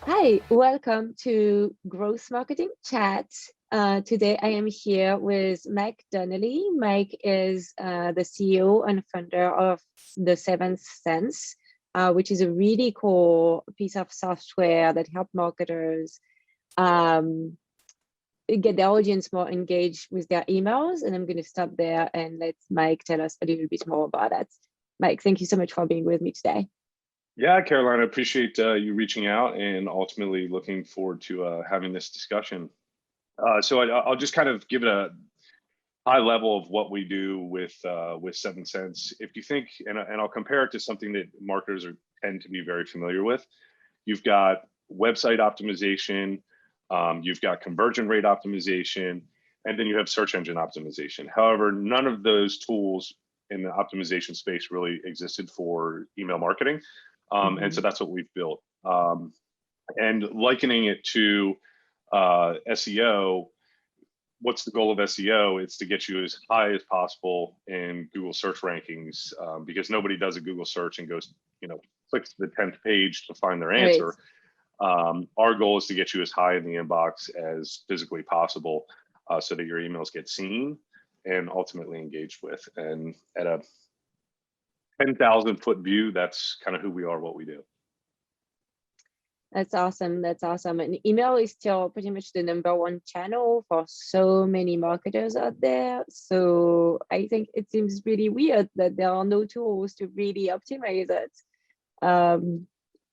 Hi, welcome to Growth Marketing Chat. Today I am here with Mike Donnelly. Mike is the CEO and founder of The Seventh Sense, which is a really cool piece of software that help marketers get their audience more engaged with their emails. And I'm going to stop there and let Mike tell us a little bit more about it. Mike, thank you so much for being with me today. Yeah, Caroline, I appreciate you reaching out and ultimately looking forward to having this discussion. I'll just kind of give it a high level of what we do with Seventh Sense. If you think, and I'll compare it to something that marketers tend to be very familiar with. You've got website optimization, you've got conversion rate optimization, and then you have search engine optimization. However, none of those tools in the optimization space really existed for email marketing. And so that's what we've built. And likening it to SEO, what's the goal of SEO? It's to get you as high as possible in Google search rankings, because nobody does a Google search and goes, clicks the 10th page to find their answer. Right. Our goal is to get you as high in the inbox as physically possible, so that your emails get seen and ultimately engaged with. And at a 10,000 foot view, that's kind of who we are, what we do. That's awesome. That's awesome. And email is still pretty much the #1 channel for so many marketers out there. So I think it seems really weird that there are no tools to really optimize it.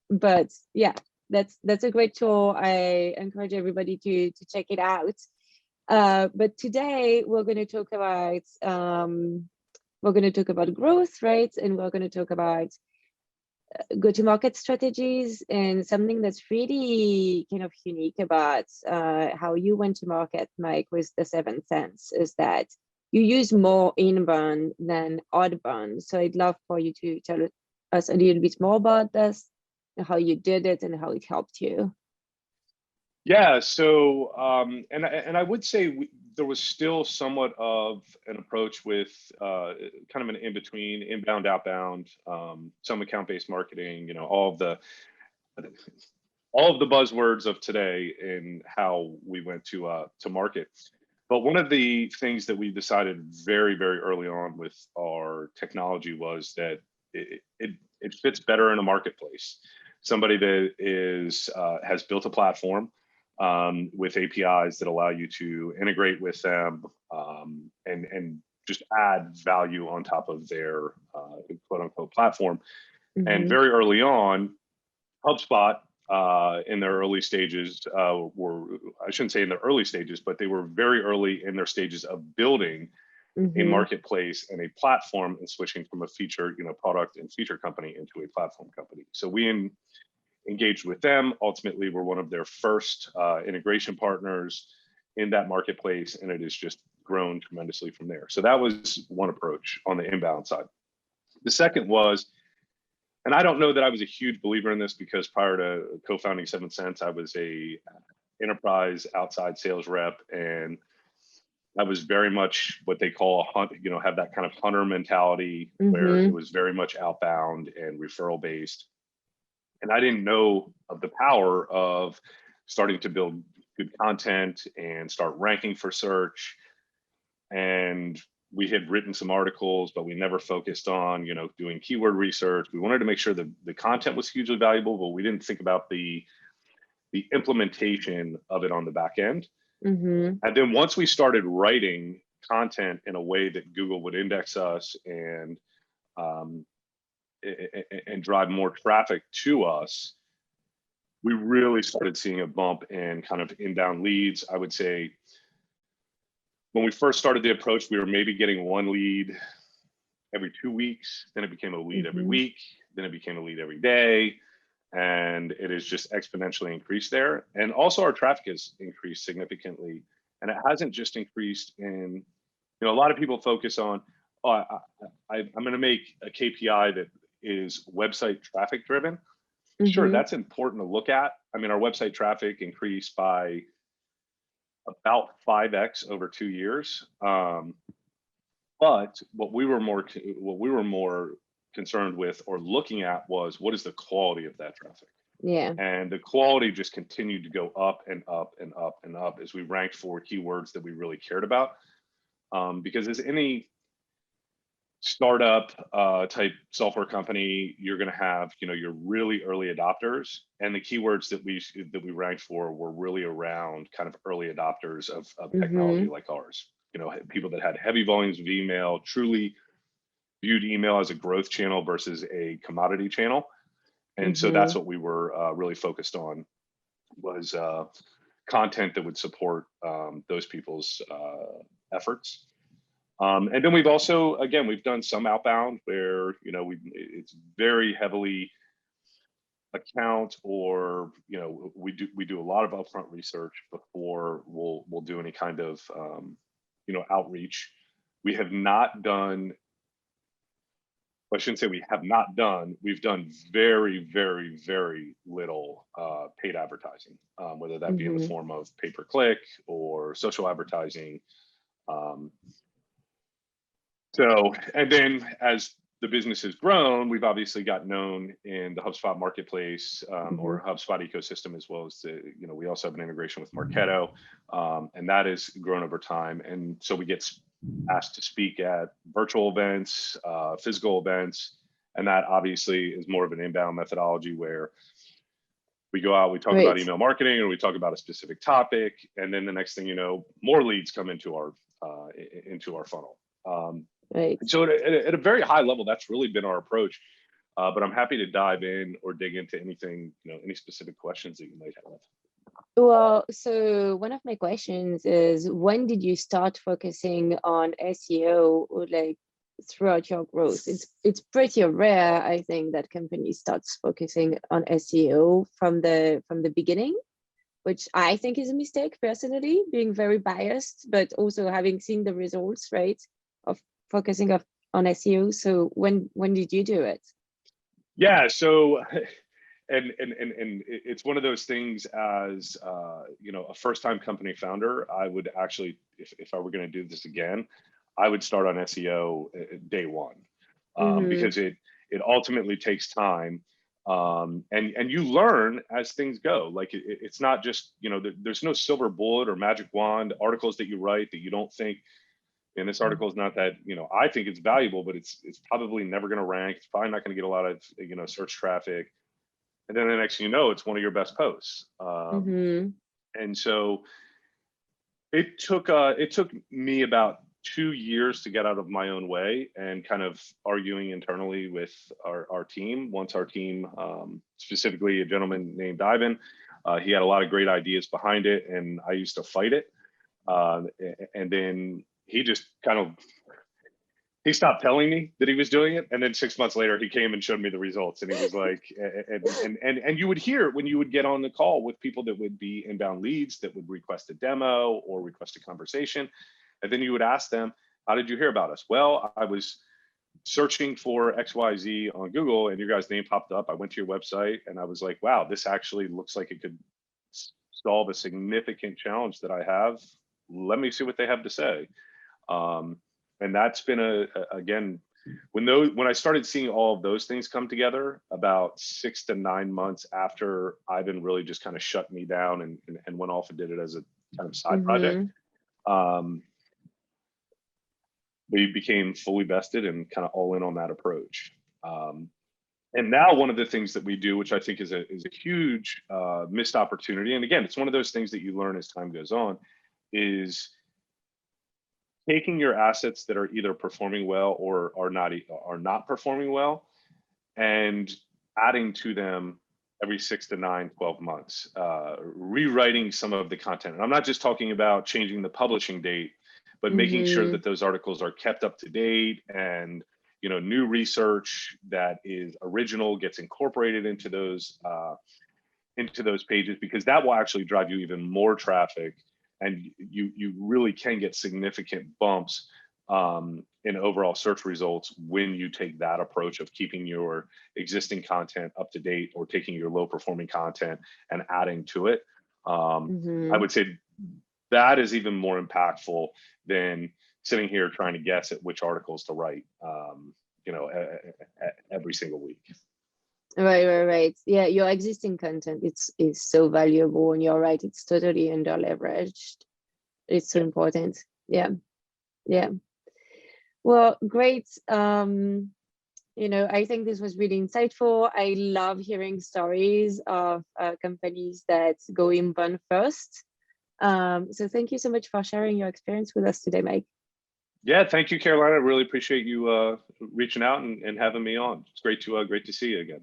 But yeah, that's a great tool. I encourage everybody to check it out. But today we're going to talk about growth, right? And we're going to talk about go-to-market strategies, and something that's really kind of unique about how you went to market, Mike, with The Seventh Sense is that you use more inbound than outbound. So I'd love for you to tell us a little bit more about this, how you did it, and how it helped you. Yeah, so and I would say there was still somewhat of an approach with kind of an in-between, inbound, outbound, some account-based marketing, all of the buzzwords of today in how we went to market. But one of the things that we decided very, very early on with our technology was that it fits better in a marketplace. Somebody that has built a platform with APIs that allow you to integrate with them, and just add value on top of their quote unquote platform. Mm-hmm. And very early on, HubSpot in their early stages I shouldn't say in their early stages, but they were very early in their stages of building mm-hmm. a marketplace and a platform, and switching from a feature, product and feature company into a platform company. So we engaged with them. Ultimately, we're one of their first integration partners in that marketplace, and it has just grown tremendously from there. So that was one approach on the inbound side. The second was, and I don't know that I was a huge believer in this, because prior to co-founding Seventh Sense, I was a enterprise outside sales rep, and I was very much what they call a hunt, have that kind of hunter mentality, mm-hmm. where it was very much outbound and referral based. And I didn't know of the power of starting to build good content and start ranking for search. And we had written some articles, but we never focused on, doing keyword research. We wanted to make sure that the content was hugely valuable, but we didn't think about the implementation of it on the back end. Mm-hmm. And then once we started writing content in a way that Google would index us and drive more traffic to us, we really started seeing a bump in kind of inbound leads. I would say when we first started the approach, we were maybe getting one lead every 2 weeks. Then it became a lead mm-hmm. every week. Then it became a lead every day. And it has just exponentially increased there. And also our traffic has increased significantly. And it hasn't just increased in, a lot of people focus on, I'm going to make a KPI that is website traffic driven. Mm-hmm. Sure, that's important to look at. I mean, our website traffic increased by about 5x over 2 years. But what we were more concerned with or looking at was, what is the quality of that traffic? Yeah. And the quality just continued to go up and up and up and up as we ranked for keywords that we really cared about. Because as any startup type software company, you're going to have, your really early adopters, and the keywords that we ranked for were really around kind of early adopters of technology like ours. People that had heavy volumes of email, truly viewed email as a growth channel versus a commodity channel. And so that's what we were really focused on, was content that would support those people's efforts. And then we've also, again, we've done some outbound where, it's very heavily account, or, we do a lot of upfront research before we'll do any kind of, outreach. We have not done, I shouldn't say we have not done, we've done very, very, very little paid advertising, whether that be in the form of pay-per-click or social advertising. And then as the business has grown, we've obviously got known in the HubSpot marketplace, or HubSpot ecosystem, as well as we also have an integration with Marketo, and that has grown over time. And so we get asked to speak at virtual events, physical events, and that obviously is more of an inbound methodology where we go out, we talk about email marketing, or we talk about a specific topic, and then the next thing you know, more leads come into our funnel. So at a very high level, that's really been our approach. But I'm happy to dive in or dig into anything, any specific questions that you might have. Well, so one of my questions is, when did you start focusing on SEO, or like throughout your growth? It's pretty rare, I think, that companies starts focusing on SEO from the beginning, which I think is a mistake personally, being very biased, but also having seen the results, right, of focusing on SEO. So when did you do it? Yeah, so and it's one of those things, as a first-time company founder, I would actually, if I were going to do this again, I would start on SEO day one, because it ultimately takes time, and you learn as things go. Like it's not just, there's no silver bullet or magic wand. Articles that you write that you don't think, and this article is not that, I think it's valuable, but it's probably never going to rank. It's probably not going to get a lot of, search traffic. And then the next thing you know, it's one of your best posts. And so it took me about 2 years to get out of my own way and kind of arguing internally with our team. Once our team, specifically a gentleman named Ivan, he had a lot of great ideas behind it, and I used to fight it. And then he just he stopped telling me that he was doing it. And then 6 months later, he came and showed me the results. And he was like, and you would hear when you would get on the call with people that would be inbound leads that would request a demo or request a conversation. And then you would ask them, how did you hear about us? Well, I was searching for XYZ on Google and your guys' name popped up. I went to your website and I was like, wow, this actually looks like it could solve a significant challenge that I have. Let me see what they have to say. And that's been again, when I started seeing all of those things come together about 6 to 9 months after Ivan really just kind of shut me down and went off and did it as a kind of side project. We became fully vested and kind of all in on that approach. And now one of the things that we do, which I think is a huge missed opportunity, and again, it's one of those things that you learn as time goes on, is taking your assets that are either performing well or are not performing well, and adding to them every 6 to 9, 12 months, rewriting some of the content. And I'm not just talking about changing the publishing date, but making sure that those articles are kept up to date, and new research that is original gets incorporated into those pages, because that will actually drive you even more traffic. And you really can get significant bumps in overall search results when you take that approach of keeping your existing content up to date, or taking your low performing content and adding to it. I would say that is even more impactful than sitting here trying to guess at which articles to write, every single week. Right. Yeah, your existing content is so valuable, and you're right, it's totally under leveraged. It's so Yeah. important. Yeah, yeah. Well, great. I think this was really insightful. I love hearing stories of companies that go inbound first. So thank you so much for sharing your experience with us today, Mike. Yeah, thank you, Carolina. I really appreciate you reaching out and having me on. It's great to see you again.